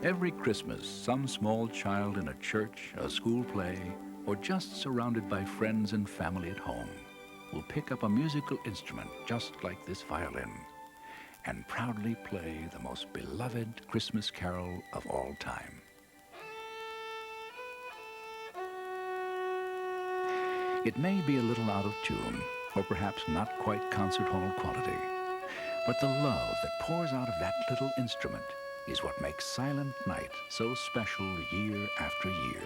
Every Christmas, some small child in a church, a school play, or just surrounded by friends and family at home will pick up a musical instrument just like this violin and proudly play the most beloved Christmas carol of all time. It may be a little out of tune, or perhaps not quite concert hall quality, but the love that pours out of that little instrument is what makes Silent Night so special year after year.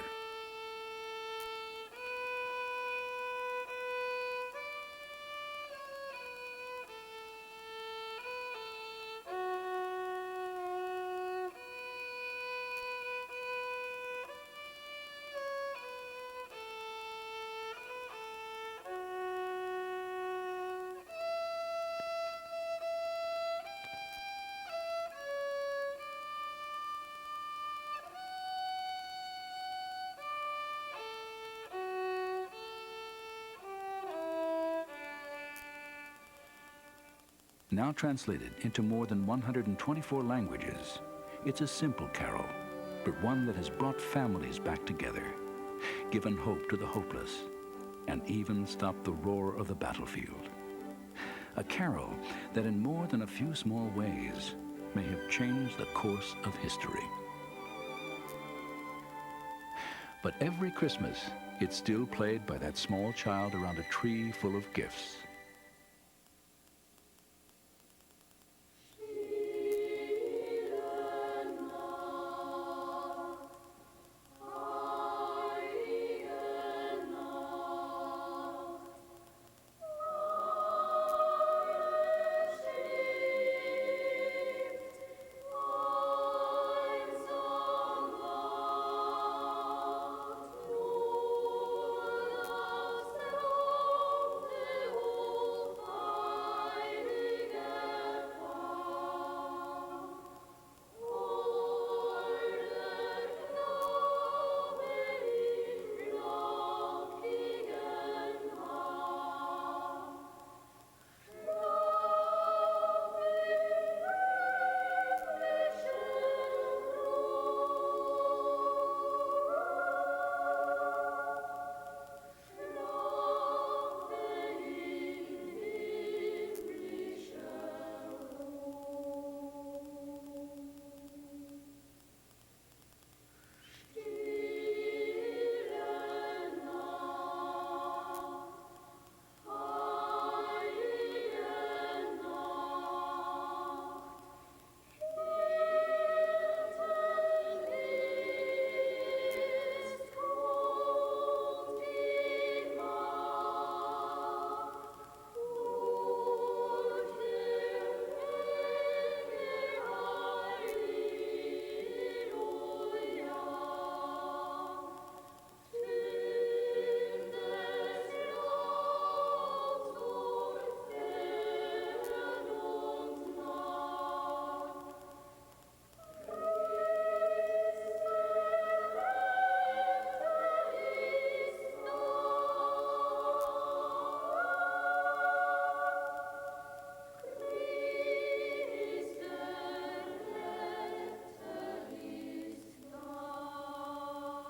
Now translated into more than 124 languages, it's a simple carol, but one that has brought families back together, given hope to the hopeless, and even stopped the roar of the battlefield. A carol that in more than a few small ways may have changed the course of history. But every Christmas, it's still played by that small child around a tree full of gifts.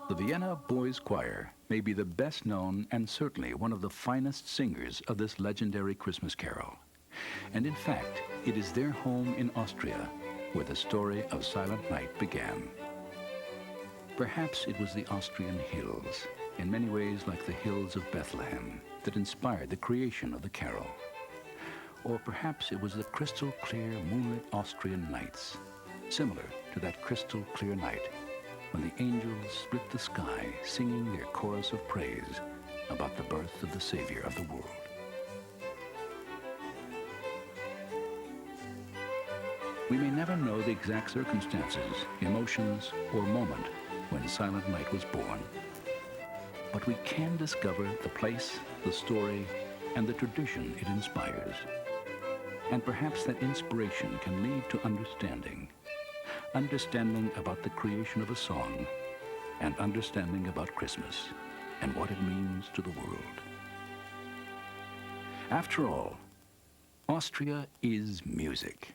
The Vienna Boys Choir may be the best known and certainly one of the finest singers of this legendary Christmas carol. And in fact, it is their home in Austria where the story of Silent Night began. Perhaps it was the Austrian hills, in many ways like the hills of Bethlehem, that inspired the creation of the carol. Or perhaps it was the crystal clear moonlit Austrian nights, similar to that crystal clear night when the angels split the sky singing their chorus of praise about the birth of the Savior of the world. We may never know the exact circumstances, emotions, or moment when Silent Night was born, but we can discover the place, the story, and the tradition it inspires. And perhaps that inspiration can lead to understanding about the creation of a song, and understanding about Christmas and what it means to the world. After all, Austria is music.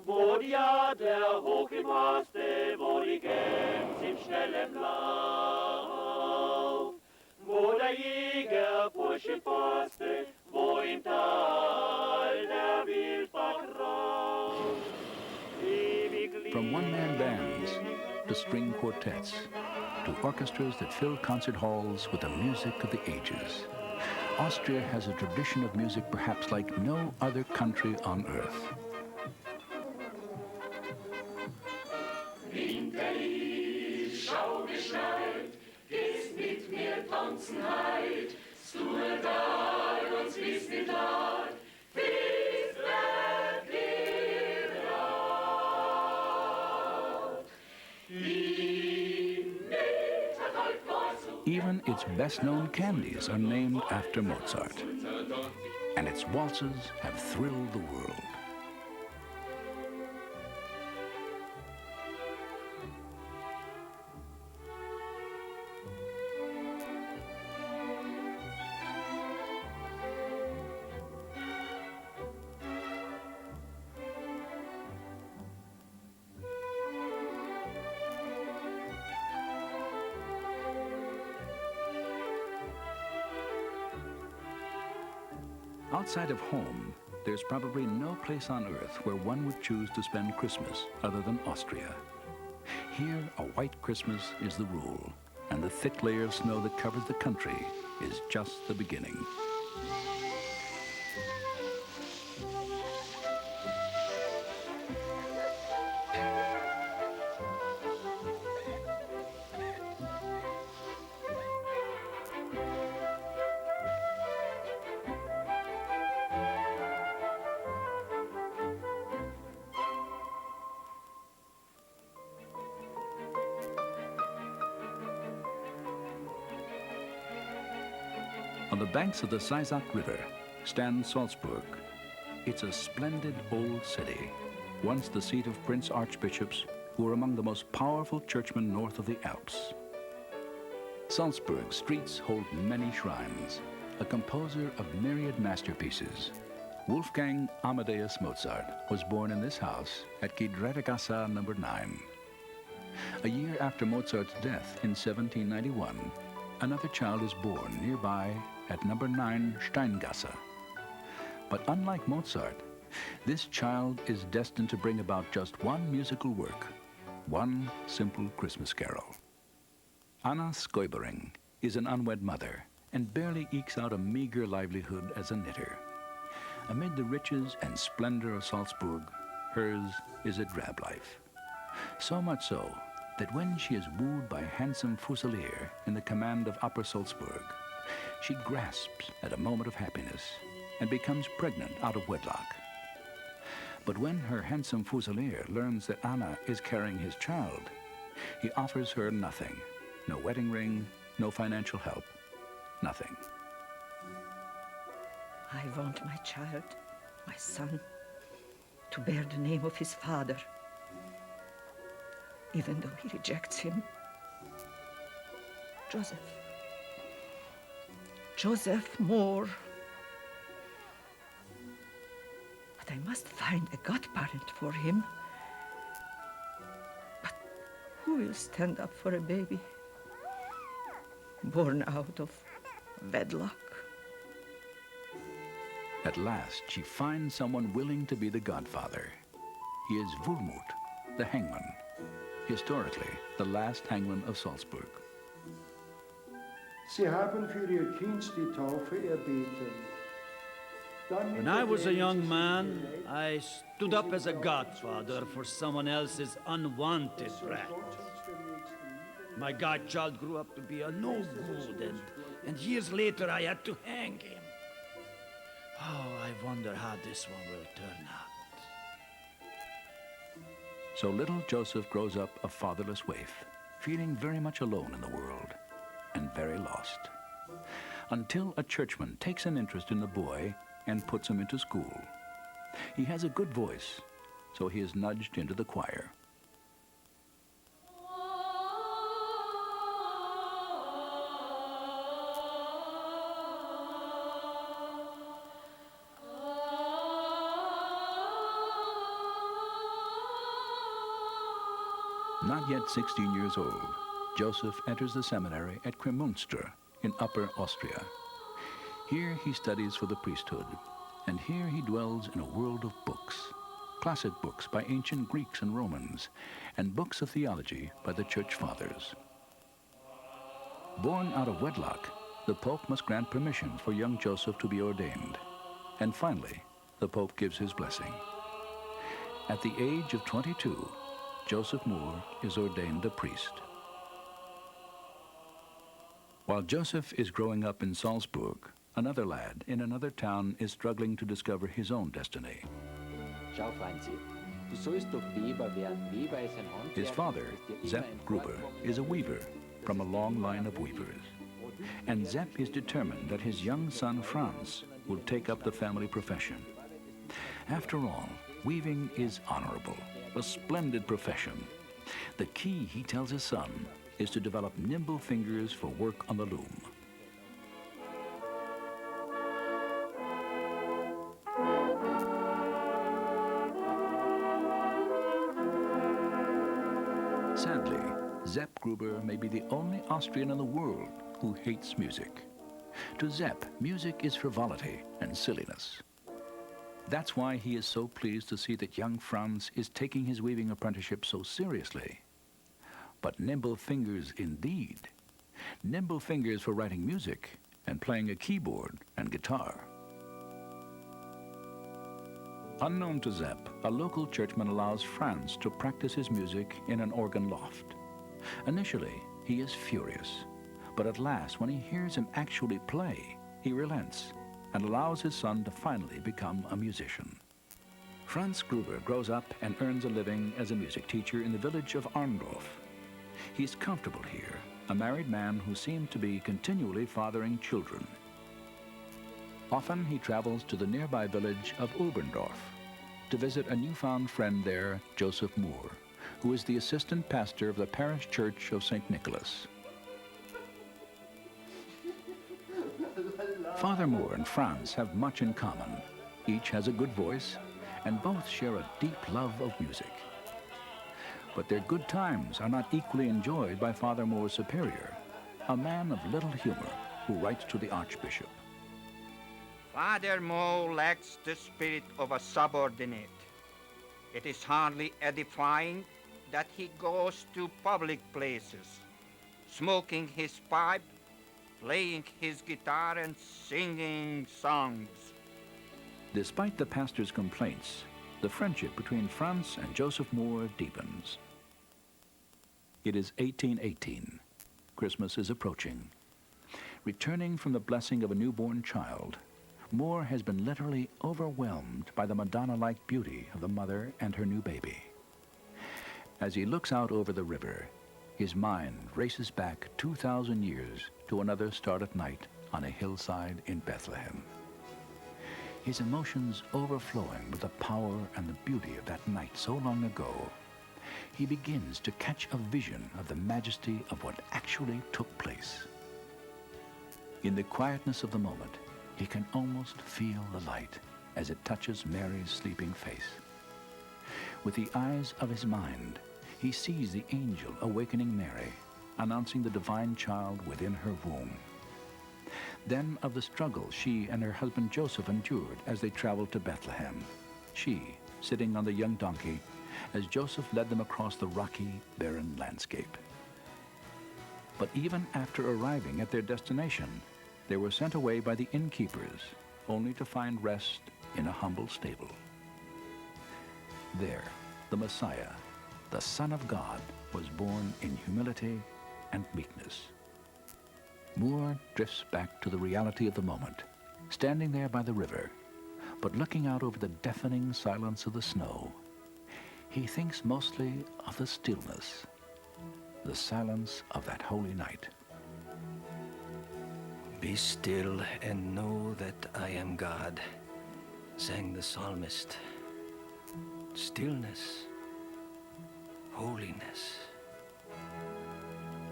wo die Adler hoch im Horste, wo die Gänse im schnellen Lauf, wo der Jäger pursch im Forste, wo im Tal der Wildbach rauscht. From one-man bands to string quartets to orchestras that fill concert halls with the music of the ages, Austria has a tradition of music perhaps like no other country on earth. Winterlied, schau geschneit, gehst mit mir tanzen heit, Stuhltal uns bis nicht lag, bis wirklich laut. Even its best-known candies are named after Mozart, and its waltzes have thrilled the world. Outside of home, there's probably no place on earth where one would choose to spend Christmas other than Austria. Here, a white Christmas is the rule, and the thick layer of snow that covers the country is just the beginning. On the banks of the Salzburg River stands Salzburg. It's a splendid old city, once the seat of prince archbishops who were among the most powerful churchmen north of the Alps. Salzburg's streets hold many shrines, a composer of myriad masterpieces. Wolfgang Amadeus Mozart was born in this house at Giedretergasse number 9. A year after Mozart's death in 1791, another child is born nearby at number 9 Steingasse. But unlike Mozart, this child is destined to bring about just one musical work, one simple Christmas carol. Anna Skoibering is an unwed mother and barely ekes out a meager livelihood as a knitter. Amid the riches and splendor of Salzburg, hers is a drab life. So much so that when she is wooed by a handsome fusilier in the command of Upper Salzburg, she grasps at a moment of happiness and becomes pregnant out of wedlock. But when her handsome fusilier learns that Anna is carrying his child, he offers her nothing. No wedding ring, no financial help, nothing. I want my child, my son, to bear the name of his father, even though he rejects him. Joseph Mohr. But I must find a godparent for him. But who will stand up for a baby born out of wedlock? At last, she finds someone willing to be the godfather. He is Wulmut, the hangman, historically the last hangman of Salzburg. Sie haben für ihr Kind die Taufe erbeten. When I was a young man, I stood up as a godfather for someone else's unwanted brat. My godchild grew up to be a no good, and years later I had to hang him. Oh, I wonder how this one will turn out. So little Joseph grows up a fatherless waif, feeling very much alone in the world and very lost. Until a churchman takes an interest in the boy and puts him into school. He has a good voice, so he is nudged into the choir. Not yet 16 years old, Joseph enters the seminary at Kremünster in Upper Austria. Here he studies for the priesthood, and here he dwells in a world of books, classic books by ancient Greeks and Romans, and books of theology by the Church Fathers. Born out of wedlock, the Pope must grant permission for young Joseph to be ordained. And finally, the Pope gives his blessing. At the age of 22, Joseph Mohr is ordained a priest. While Joseph is growing up in Salzburg, another lad in another town is struggling to discover his own destiny. Schau, Franzi, du sollst doch Weber werden. Weber ist ein Handwerk. His father, Sepp Gruber, is a weaver from a long line of weavers. And Sepp is determined that his young son, Franz, will take up the family profession. After all, weaving is honorable, a splendid profession. The key, he tells his son, is to develop nimble fingers for work on the loom. Sadly, Sepp Gruber may be the only Austrian in the world who hates music. To Sepp, music is frivolity and silliness. That's why he is so pleased to see that young Franz is taking his weaving apprenticeship so seriously. But nimble fingers indeed. Nimble fingers for writing music and playing a keyboard and guitar. Unknown to Sepp, a local churchman allows Franz to practice his music in an organ loft. Initially, he is furious, but at last, when he hears him actually play, he relents and allows his son to finally become a musician. Franz Gruber grows up and earns a living as a music teacher in the village of Oberndorf. He's comfortable here, a married man who seemed to be continually fathering children. Often he travels to the nearby village of Oberndorf to visit a newfound friend there, Joseph Mohr, who is the assistant pastor of the parish church of St. Nicolas. Father Mohr and Franz have much in common. Each has a good voice, and both share a deep love of music. But their good times are not equally enjoyed by Father Mohr's superior, a man of little humor who writes to the Archbishop. Father Mohr lacks the spirit of a subordinate. It is hardly edifying that he goes to public places, smoking his pipe, playing his guitar and singing songs. Despite the pastor's complaints, the friendship between Franz and Joseph Mohr deepens. It is 1818. Christmas is approaching. Returning from the blessing of a newborn child, Mohr has been literally overwhelmed by the Madonna-like beauty of the mother and her new baby. As he looks out over the river, his mind races back 2,000 years to another starlit night on a hillside in Bethlehem. His emotions overflowing with the power and the beauty of that night so long ago, he begins to catch a vision of the majesty of what actually took place. In the quietness of the moment, he can almost feel the light as it touches Mary's sleeping face. With the eyes of his mind, he sees the angel awakening Mary, announcing the divine child within her womb. Then of the struggle she and her husband Joseph endured as they traveled to Bethlehem, she sitting on the young donkey as Joseph led them across the rocky, barren landscape. But even after arriving at their destination, they were sent away by the innkeepers, only to find rest in a humble stable. There, the Messiah, the Son of God, was born in humility and meekness. Mohr drifts back to the reality of the moment, standing there by the river, but looking out over the deafening silence of the snow. He thinks mostly of the stillness, the silence of that holy night. Be still and know that I am God, sang the psalmist. Stillness, holiness.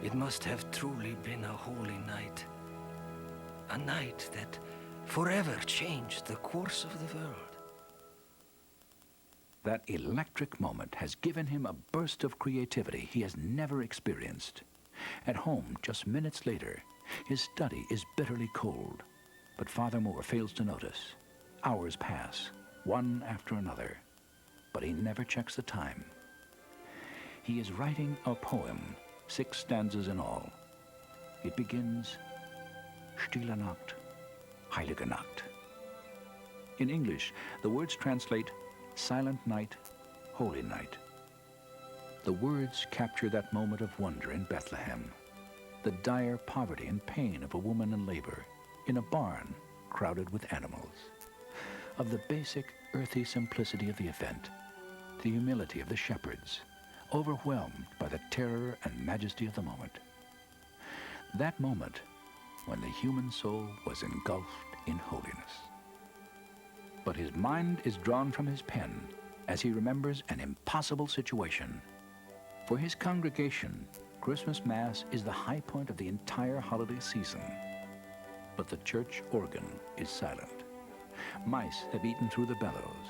It must have truly been a holy night, a night that forever changed the course of the world. that electric moment has given him a burst of creativity he has never experienced. At home, just minutes later, his study is bitterly cold, but Father Mohr fails to notice. Hours pass, one after another, but he never checks the time. He is writing a poem, 6 stanzas in all. It begins, Stille Nacht, Heilige Nacht. In English, the words translate Silent Night, Holy Night. The words capture that moment of wonder in Bethlehem, the dire poverty and pain of a woman in labor, in a barn crowded with animals, of the basic earthy simplicity of the event, the humility of the shepherds, overwhelmed by the terror and majesty of the moment. That moment when the human soul was engulfed in holiness. But his mind is drawn from his pen as he remembers an impossible situation. For his congregation, Christmas Mass is the high point of the entire holiday season. But the church organ is silent. Mice have eaten through the bellows,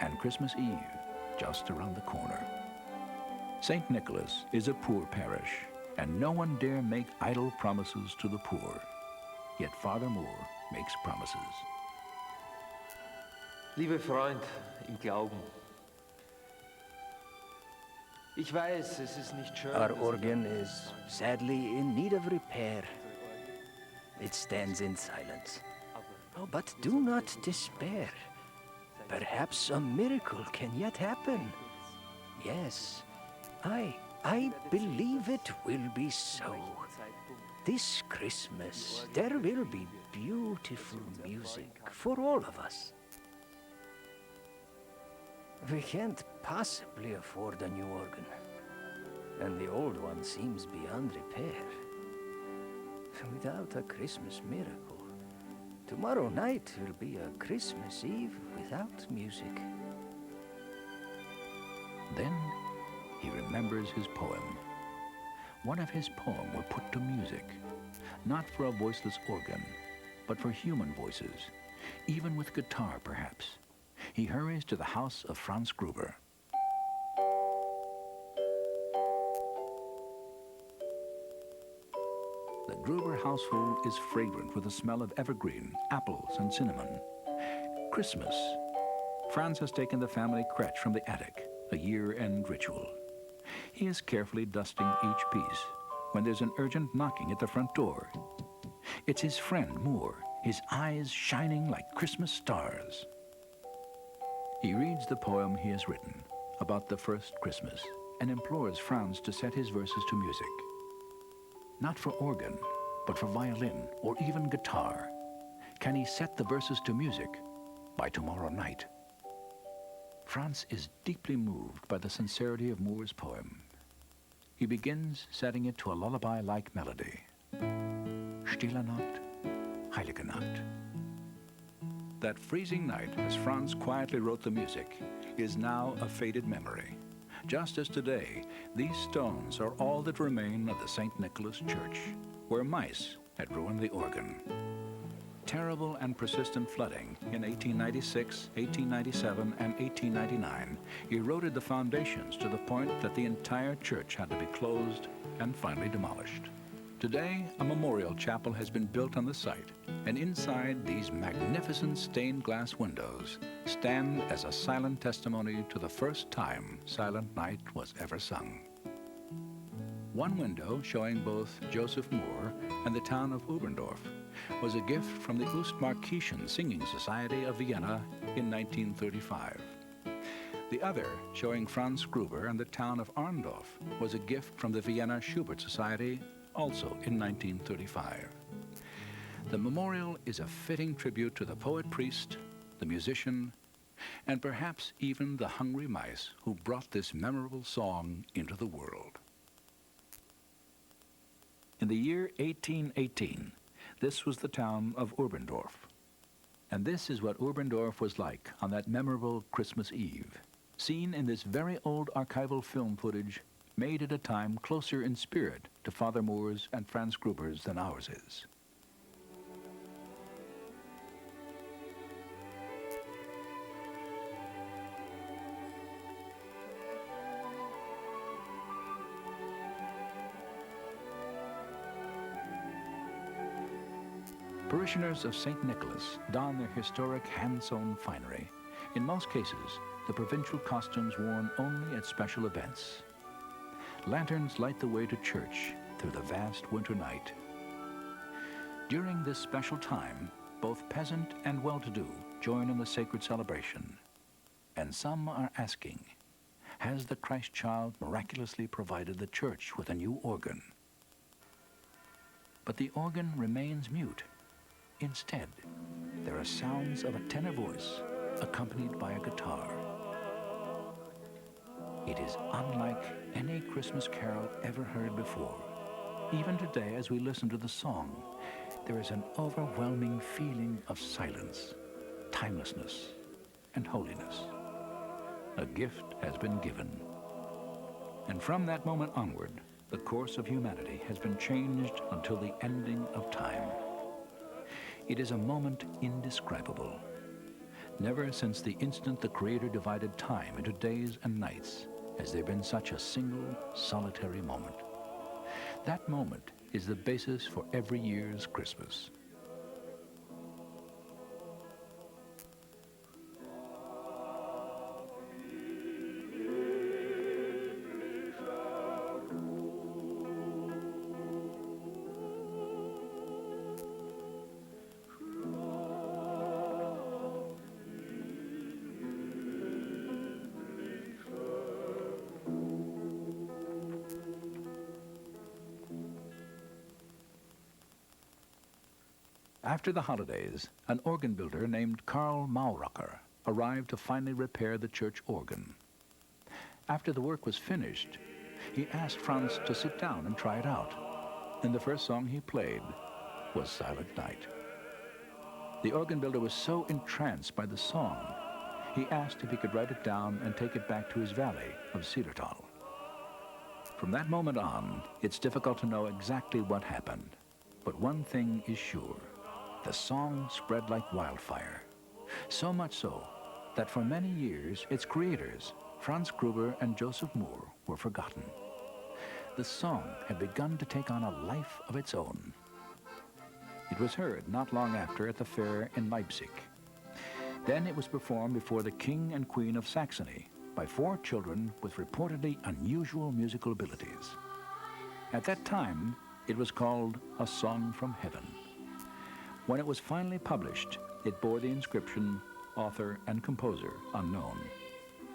and Christmas Eve just around the corner. St. Nicolas is a poor parish, and no one dare make idle promises to the poor. Yet Father Mohr makes promises. Liebe Freund im Glauben, ich weiß, es ist nicht schön. Our organ is sadly in need of repair. It stands in silence. Oh, but do not despair. Perhaps a miracle can yet happen. Yes, I believe it will be so. This Christmas, there will be beautiful music for all of us. We can't possibly afford a new organ, and the old one seems beyond repair. Without a Christmas miracle, tomorrow night will be a Christmas Eve without music. Then he remembers his poem. One of his poems were put to music, not for a voiceless organ, but for human voices, even with guitar perhaps. He hurries to the house of Franz Gruber. The Gruber household is fragrant with the smell of evergreen, apples, and cinnamon. Christmas. Franz has taken the family crutch from the attic, a year-end ritual. He is carefully dusting each piece when there's an urgent knocking at the front door. It's his friend, Mohr, his eyes shining like Christmas stars. He reads the poem he has written about the first Christmas and implores Franz to set his verses to music. Not for organ, but for violin or even guitar. Can he set the verses to music by tomorrow night? Franz is deeply moved by the sincerity of Mohr's poem. He begins setting it to a lullaby-like melody. Stille Nacht, Heilige Nacht. That freezing night, as Franz quietly wrote the music, is now a faded memory. Just as today, these stones are all that remain of the St. Nicholas Church, where mice had ruined the organ. Terrible and persistent flooding in 1896, 1897, and 1899 eroded the foundations to the point that the entire church had to be closed and finally demolished. Today, a memorial chapel has been built on the site, and inside these magnificent stained glass windows stand as a silent testimony to the first time Silent Night was ever sung. One window, showing both Joseph Mohr and the town of Oberndorf, was a gift from the Ostmarkischen Singing Society of Vienna in 1935. The other, showing Franz Gruber and the town of Arndorf, was a gift from the Vienna Schubert Society, also in 1935. The memorial is a fitting tribute to the poet-priest, the musician, and perhaps even the hungry mice who brought this memorable song into the world. In the year 1818, this was the town of Oberndorf. And this is what Oberndorf was like on that memorable Christmas Eve, seen in this very old archival film footage made at a time closer in spirit to Father Mohr's and Franz Gruber's than ours is. Parishioners of St. Nicholas don their historic hand-sewn finery. In most cases, the provincial costumes worn only at special events. Lanterns light the way to church through the vast winter night. During this special time, both peasant and well-to-do join in the sacred celebration. And some are asking, has the Christ child miraculously provided the church with a new organ? But the organ remains mute. Instead, there are sounds of a tenor voice accompanied by a guitar. It is unlike any Christmas carol ever heard before. Even today, as we listen to the song, there is an overwhelming feeling of silence, timelessness, and holiness. A gift has been given. And from that moment onward, the course of humanity has been changed until the ending of time. It is a moment indescribable. Never since the instant the Creator divided time into days and nights has there been such a single, solitary moment. That moment is the basis for every year's Christmas. After the holidays, an organ builder named Karl Mauracher arrived to finally repair the church organ. After the work was finished, he asked Franz to sit down and try it out, and the first song he played was Silent Night. The organ builder was so entranced by the song, he asked if he could write it down and take it back to his valley of Zillertal. From that moment on, it's difficult to know exactly what happened, but one thing is sure. The song spread like wildfire, so much so that for many years its creators, Franz Gruber and Joseph Mohr, were forgotten. The song had begun to take on a life of its own. It was heard not long after at the fair in Leipzig. Then it was performed before the King and Queen of Saxony by 4 children with reportedly unusual musical abilities. At that time, it was called A Song from Heaven. When it was finally published, it bore the inscription, author and composer unknown.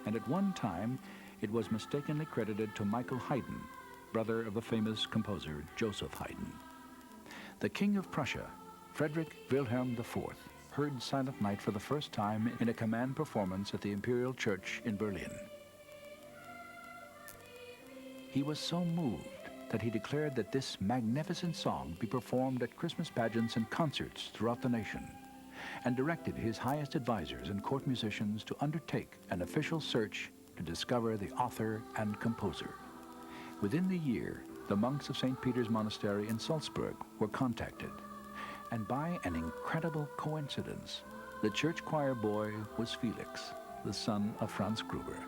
And at one time, it was mistakenly credited to Michael Haydn, brother of the famous composer Joseph Haydn. The King of Prussia, Frederick Wilhelm IV, heard Silent Night for the first time in a command performance at the Imperial Church in Berlin. He was so moved that he declared that this magnificent song be performed at Christmas pageants and concerts throughout the nation, and directed his highest advisors and court musicians to undertake an official search to discover the author and composer. Within the year, the monks of St. Peter's Monastery in Salzburg were contacted, and by an incredible coincidence, the church choir boy was Felix, the son of Franz Gruber.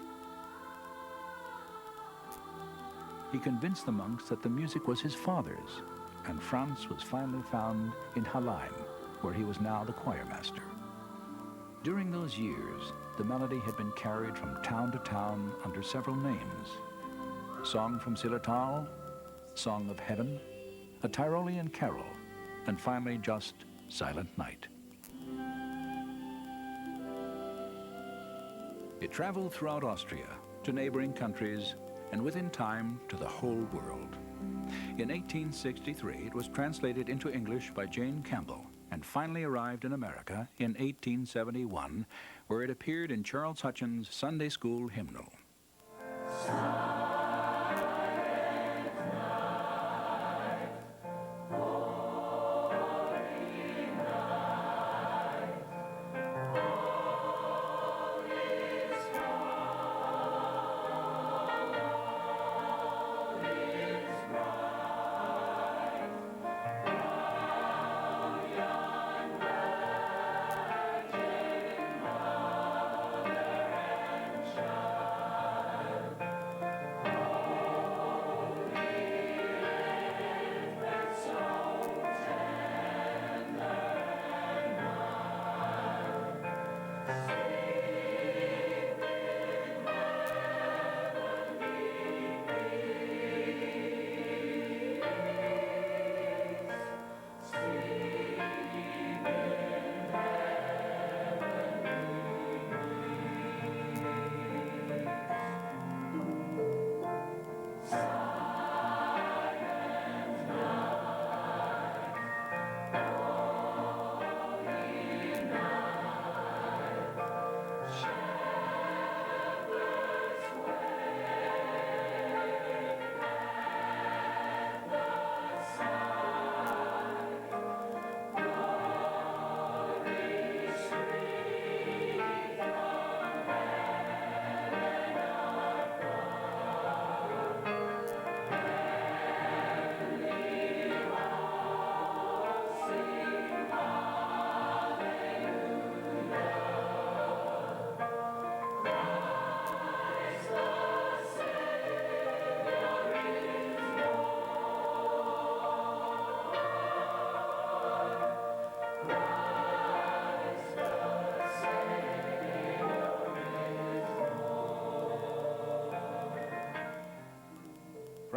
He convinced the monks that the music was his father's, and Franz was finally found in Hallein, where he was now the choir master. During those years, the melody had been carried from town to town under several names. Song from Zillertal, Song of Heaven, a Tyrolean carol, and finally just Silent Night. It traveled throughout Austria, to neighboring countries, and within time to the whole world. In 1863, it was translated into English by Jane Campbell and finally arrived in America in 1871, where it appeared in Charles Hutchins' Sunday School hymnal.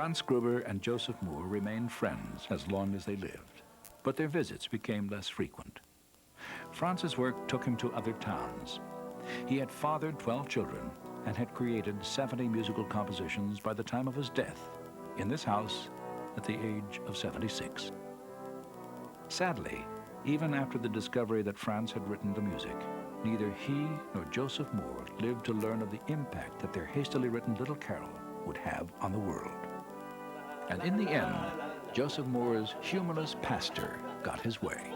Franz Gruber and Joseph Mohr remained friends as long as they lived, but their visits became less frequent. Franz's work took him to other towns. He had fathered 12 children and had created 70 musical compositions by the time of his death in this house at the age of 76. Sadly, even after the discovery that Franz had written the music, neither he nor Joseph Mohr lived to learn of the impact that their hastily written little carol would have on the world. And in the end, Joseph Mohr's humorless pastor got his way.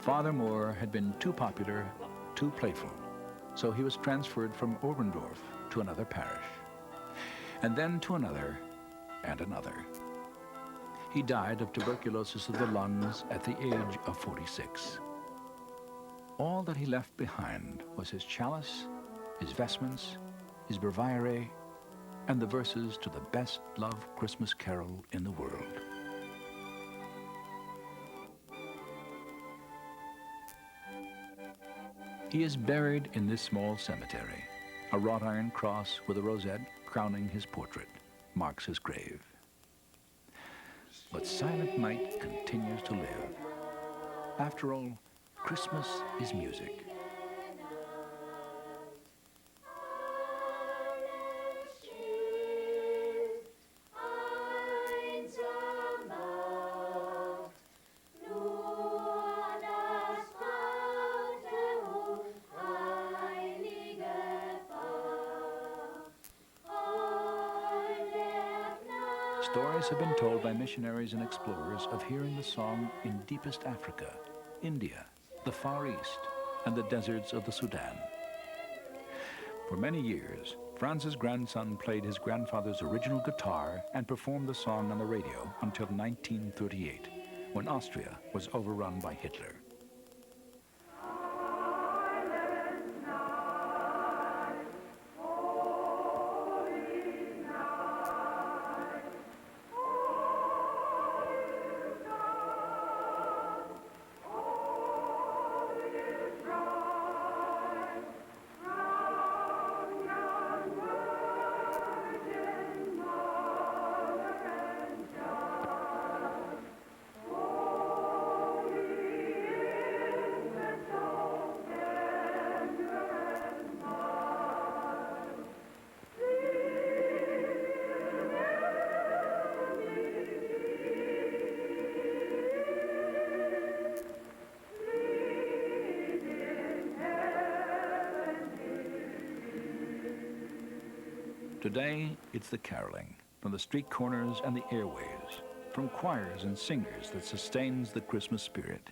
Father Mohr had been too popular, too playful, so he was transferred from Oberndorf to another parish, and then to another and another. He died of tuberculosis of the lungs at the age of 46. All that he left behind was his chalice, his vestments, his breviary, and the verses to the best-loved Christmas carol in the world. He is buried in this small cemetery. A wrought iron cross with a rosette crowning his portrait marks his grave. But Silent Night continues to live. After all, Christmas is music. Stories have been told by missionaries and explorers of hearing the song in deepest Africa, India, the Far East, and the deserts of the Sudan. For many years, Franz's grandson played his grandfather's original guitar and performed the song on the radio until 1938, when Austria was overrun by Hitler. Today, it's the caroling from the street corners and the airwaves, from choirs and singers that sustains the Christmas spirit.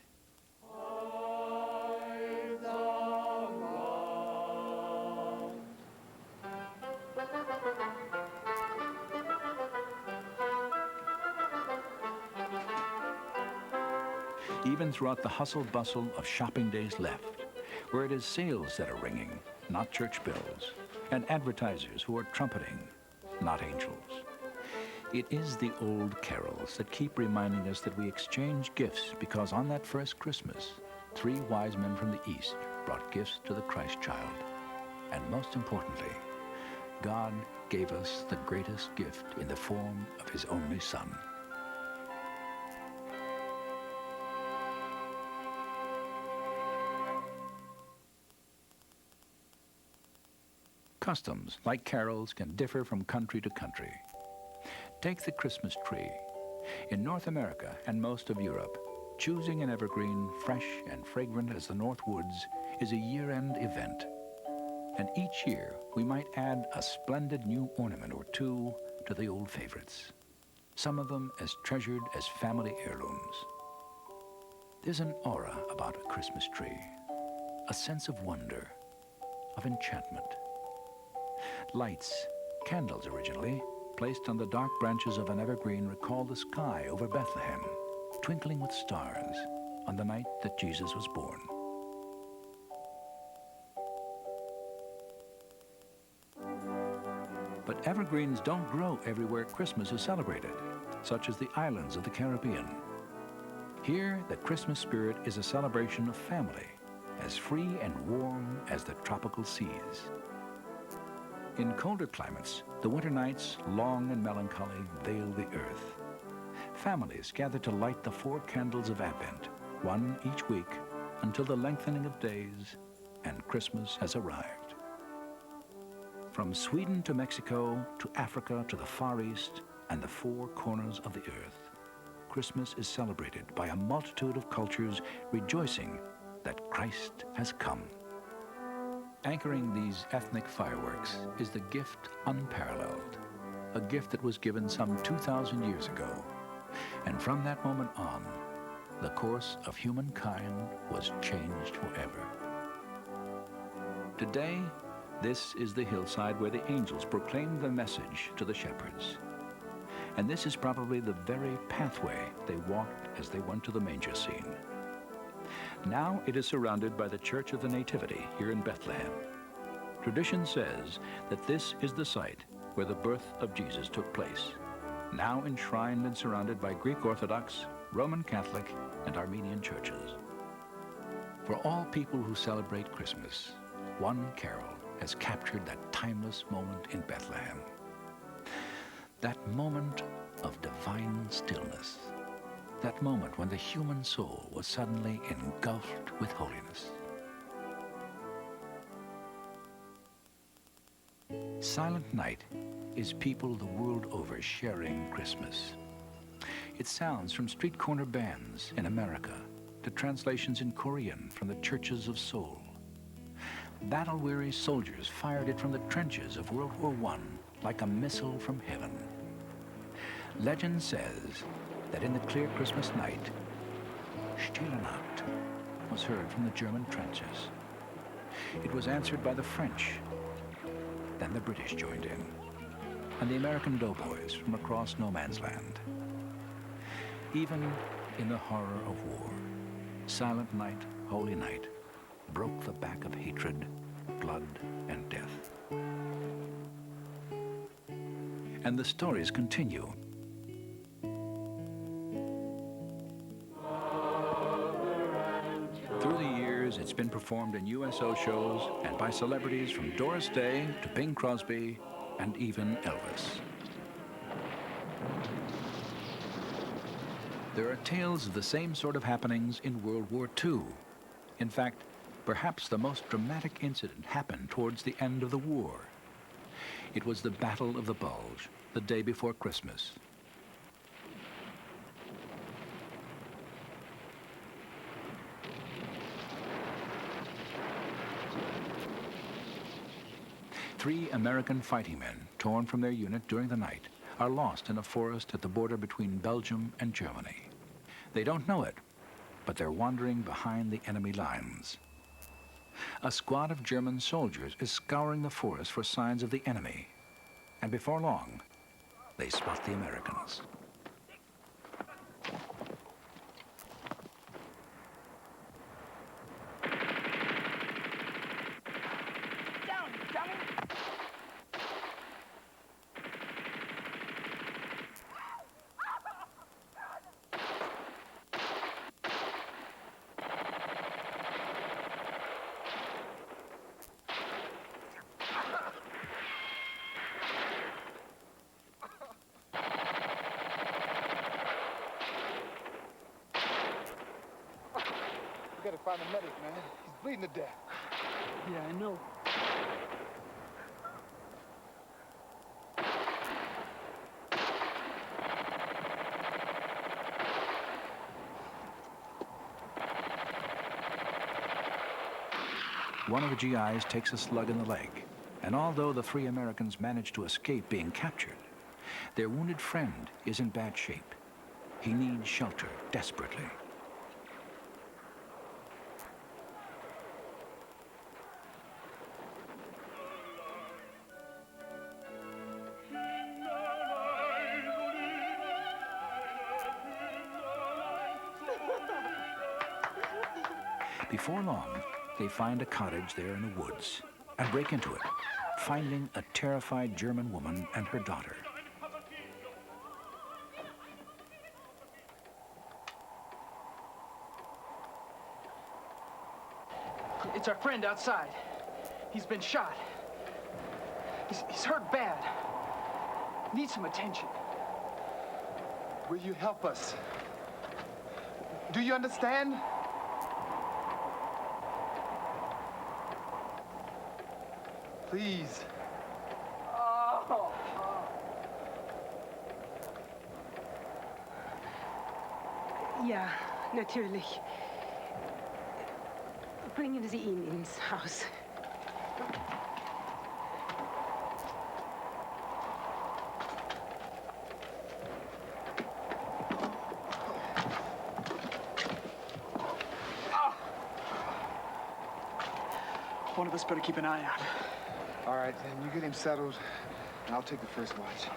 Even throughout the hustle-bustle of shopping days left, where it is sales that are ringing, not church bells, and advertisers who are trumpeting, not angels. It is the old carols that keep reminding us that we exchange gifts because on that first Christmas, 3 wise men from the East brought gifts to the Christ child. And most importantly, God gave us the greatest gift in the form of his only Son. Customs, like carols, can differ from country to country. Take the Christmas tree. In North America and most of Europe, choosing an evergreen, fresh and fragrant as the North Woods, is a year-end event. And each year, we might add a splendid new ornament or two to the old favorites, some of them as treasured as family heirlooms. There's an aura about a Christmas tree, a sense of wonder, of enchantment. Lights, candles originally, placed on the dark branches of an evergreen recall the sky over Bethlehem, twinkling with stars on the night that Jesus was born. But evergreens don't grow everywhere Christmas is celebrated, such as the islands of the Caribbean. Here, the Christmas spirit is a celebration of family, as free and warm as the tropical seas. In colder climates, the The winter nights, long and melancholy, veil the earth. Families gather to light the 4 candles of Advent, one each week, until the lengthening of days and Christmas has arrived. From Sweden to Mexico, to Africa, to the Far East, and the 4 corners of the earth, Christmas is celebrated by a multitude of cultures rejoicing that Christ has come. Anchoring these ethnic fireworks is the gift unparalleled, a gift that was given some 2,000 years ago. And from that moment on, the course of humankind was changed forever. Today, this is the hillside where the angels proclaimed the message to the shepherds. And this is probably the very pathway they walked as they went to the manger scene. Now it is surrounded by the Church of the Nativity here in Bethlehem. Tradition says that this is the site where the birth of Jesus took place, now enshrined and surrounded by Greek Orthodox, Roman Catholic, and Armenian churches. For all people who celebrate Christmas, one carol has captured that timeless moment in Bethlehem. That moment of divine stillness. That moment when the human soul was suddenly engulfed with holiness. Silent Night is people the world over sharing Christmas. It sounds from street corner bands in America to translations in Korean from the churches of Seoul. Battle-weary soldiers fired it from the trenches of World War I like a missile from heaven. Legend says that in the clear Christmas night, Stille Nacht was heard from the German trenches. It was answered by the French. Then the British joined in, and the American doughboys from across no man's land. Even in the horror of war, Silent Night, Holy Night broke the back of hatred, blood, and death. And the stories continue. Through the years, it's been performed in USO shows and by celebrities from Doris Day to Bing Crosby and even Elvis. There are tales of the same sort of happenings in World War II. In fact, perhaps the most dramatic incident happened towards the end of the war. It was the Battle of the Bulge, the day before Christmas. Three American fighting men, torn from their unit during the night, are lost in a forest at the border between Belgium and Germany. They don't know it, but they're wandering behind the enemy lines. A squad of German soldiers is scouring the forest for signs of the enemy, and before long, they spot the Americans. Gotta find a medic, man. He's bleeding to death. Yeah, I know. One of the GIs takes a slug in the leg, and although the three Americans manage to escape being captured, their wounded friend is in bad shape. He needs shelter desperately. Before long, they find a cottage there in the woods and break into it, finding a terrified German woman and her daughter. It's our friend outside. He's been shot. He's hurt bad. need some attention. Will you help us? Do you understand? Please. Ja, natürlich. Bringen Sie ihn ins Haus. One of us better keep an eye out. All right, then you get him settled, and I'll take the first watch.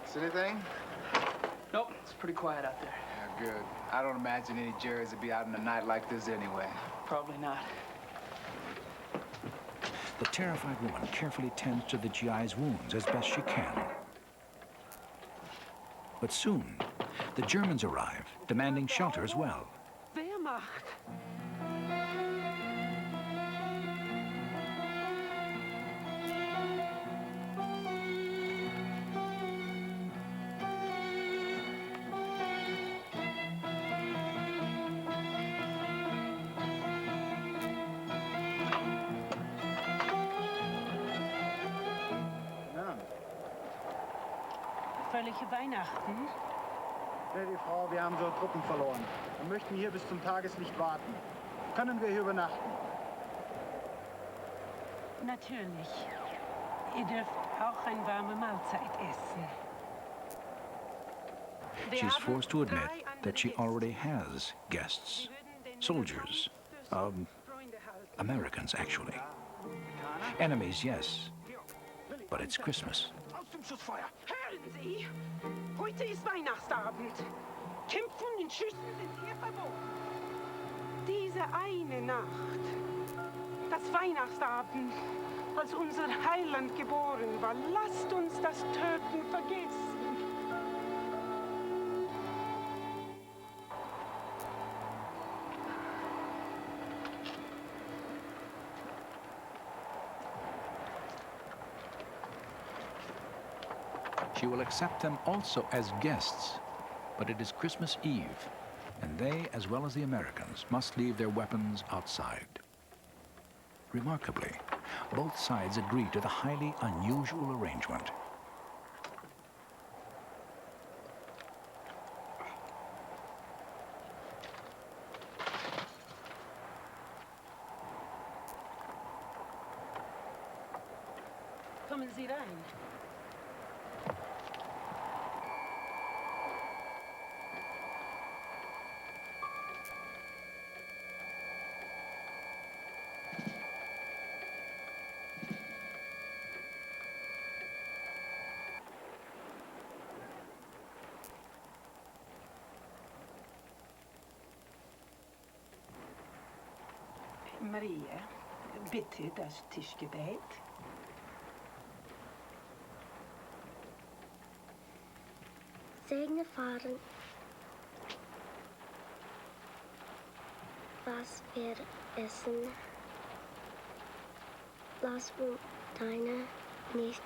See anything? Nope, it's pretty quiet out there. Yeah, good. I don't imagine any Jerrys would be out in a night like this anyway. Probably not. The terrified woman carefully tends to the GI's wounds as best she can. But soon, the Germans arrive, demanding shelter as well. Wehrmacht. Fröhliche Weihnachten. Gnädige Frau, wir haben unsere Truppen verloren und möchten hier bis zum Tageslicht warten. Können wir hier übernachten? Natürlich. Ihr dürft auch eine warme Mahlzeit essen. She's forced to admit that she already has guests. Soldiers. Americans, actually. Enemies, yes. But it's Christmas. Hören Sie! Heute ist Weihnachtsabend. Kämpfen und Schüssen sind hier verboten. Diese eine Nacht, das Weihnachtsabend, als unser Heiland geboren war, lasst uns das Töten vergessen. She will accept them also as guests, but it is Christmas Eve, and they, as well as the Americans, must leave their weapons outside. Remarkably, both sides agree to the highly unusual arrangement. Kommen Sie rein. Maria, bitte das Tischgebet. Segne Vater, was wir essen, lass uns deine nicht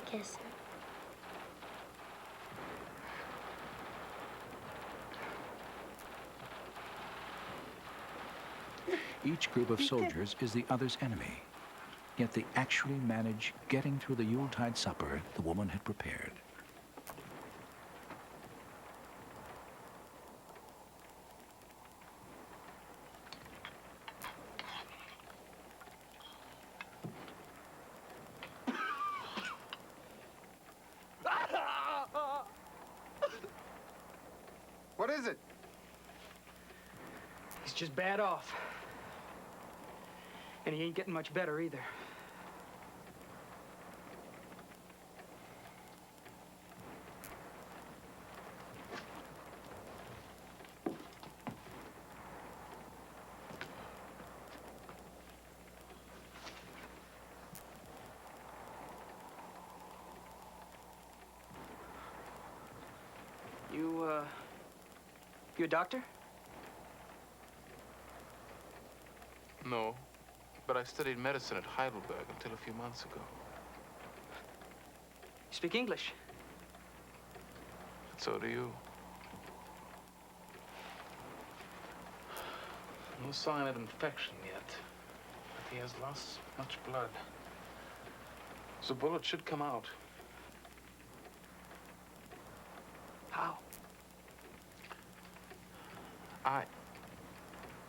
vergessen. Each group of soldiers is the other's enemy, yet they actually manage getting through the Yuletide supper the woman had prepared. What is it? He's just bad off. And he ain't getting much better either. You You a doctor? No, but I studied medicine at Heidelberg until a few months ago. You speak English? So do you. No sign of infection yet, but he has lost much blood. So bullet should come out. How?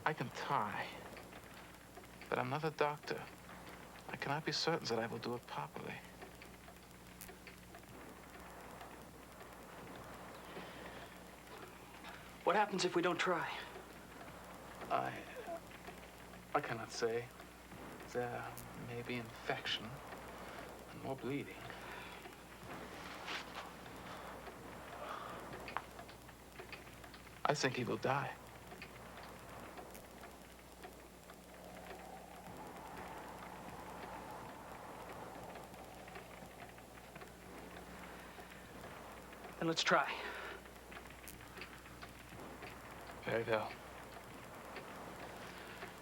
I can tie, but I'm not a doctor. I cannot be certain that I will do it properly. What happens if we don't try? I cannot say. There may be infection and more bleeding. I think he will die. Then let's try. Very well.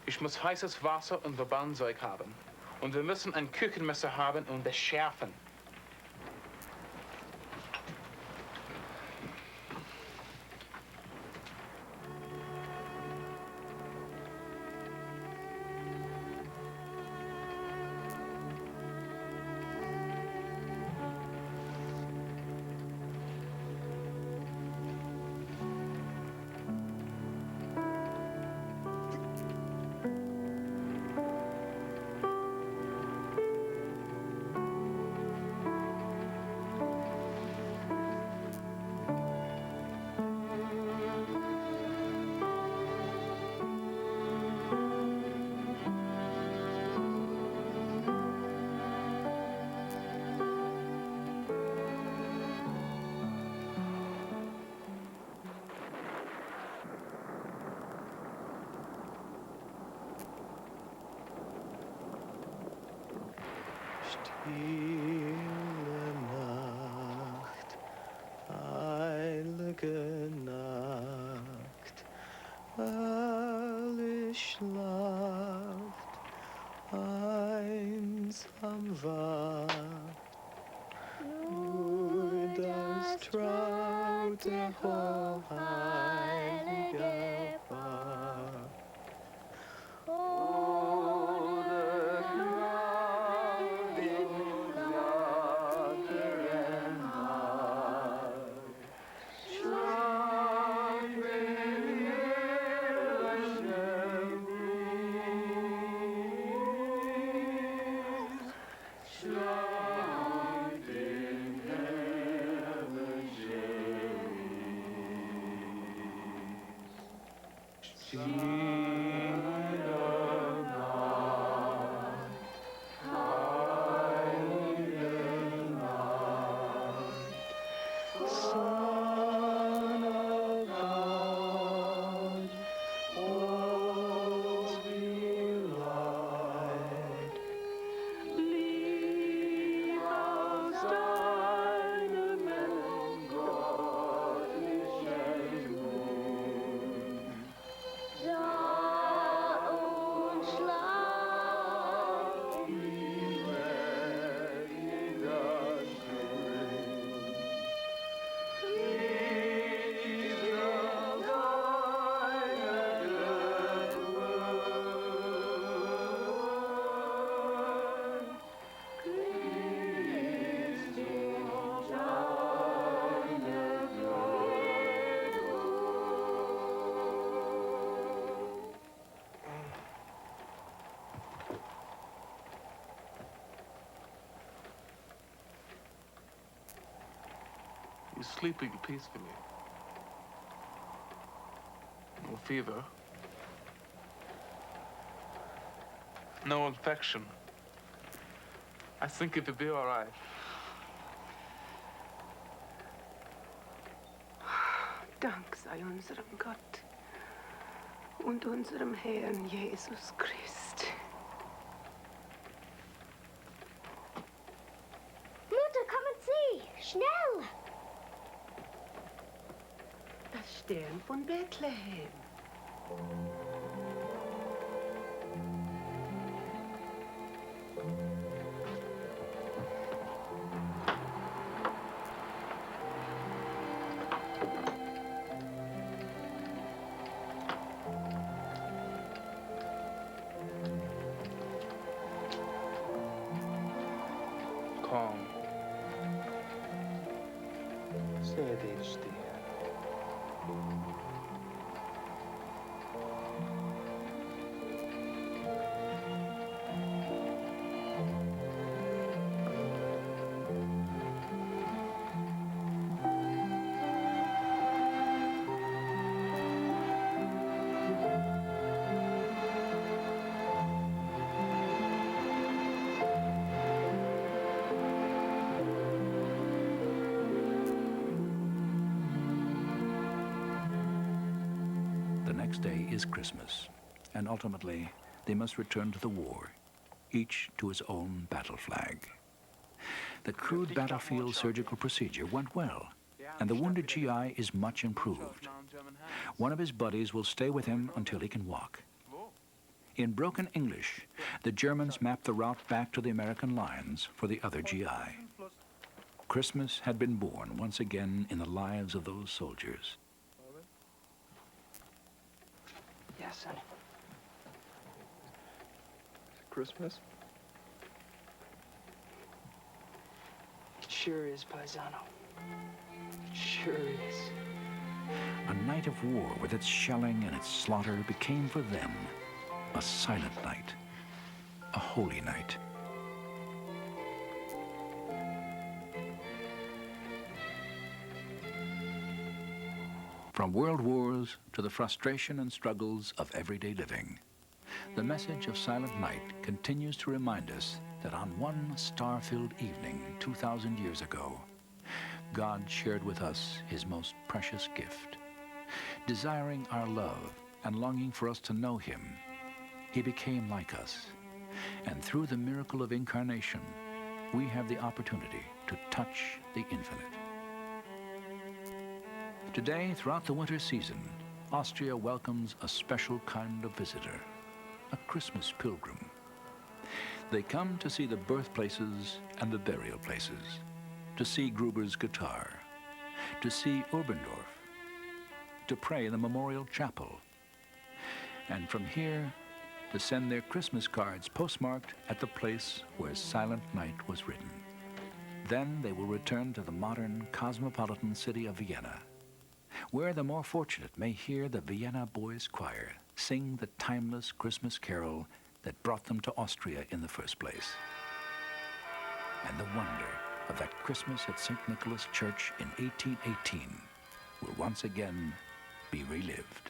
Ich muss heißes Wasser und Verbandzeug haben. Und wir müssen ein Küchenmesser haben, um das schärfen. Stille Nacht, heilige Nacht, alles schlaft, einsam wacht, nur das traute Hochheilige Wacht. He's sleeping peacefully. No fever. No infection. I think it will be all right. Dank sei unserem Gott und unserem Herrn Jesus Christ. Mutter, komm und sieh! Schnell! Das Stern von Bethlehem. Calm. Steady, still. The next day is Christmas, and ultimately they must return to the war, each to his own battle flag. The crude battlefield surgical procedure went well, and the wounded GI is much improved. One of his buddies will stay with him until he can walk. In broken English, the Germans mapped the route back to the American lines for the other GI. Christmas had been born once again in the lives of those soldiers. Yes, sonny. Christmas? It sure is, paisano. It sure is. A night of war with its shelling and its slaughter became for them a silent night, a holy night. From world wars to the frustration and struggles of everyday living, the message of Silent Night continues to remind us that on one star-filled evening 2,000 years ago, God shared with us his most precious gift. Desiring our love and longing for us to know him, he became like us. And through the miracle of incarnation, we have the opportunity to touch the infinite. Today, throughout the winter season, Austria welcomes a special kind of visitor, a Christmas pilgrim. They come to see the birthplaces and the burial places, to see Gruber's guitar, to see Oberndorf, to pray in the memorial chapel, and from here to send their Christmas cards postmarked at the place where Silent Night was written. Then they will return to the modern cosmopolitan city of Vienna, where the more fortunate may hear the Vienna Boys Choir sing the timeless Christmas carol that brought them to Austria in the first place. And the wonder of that Christmas at St. Nicolas Church in 1818 will once again be relived.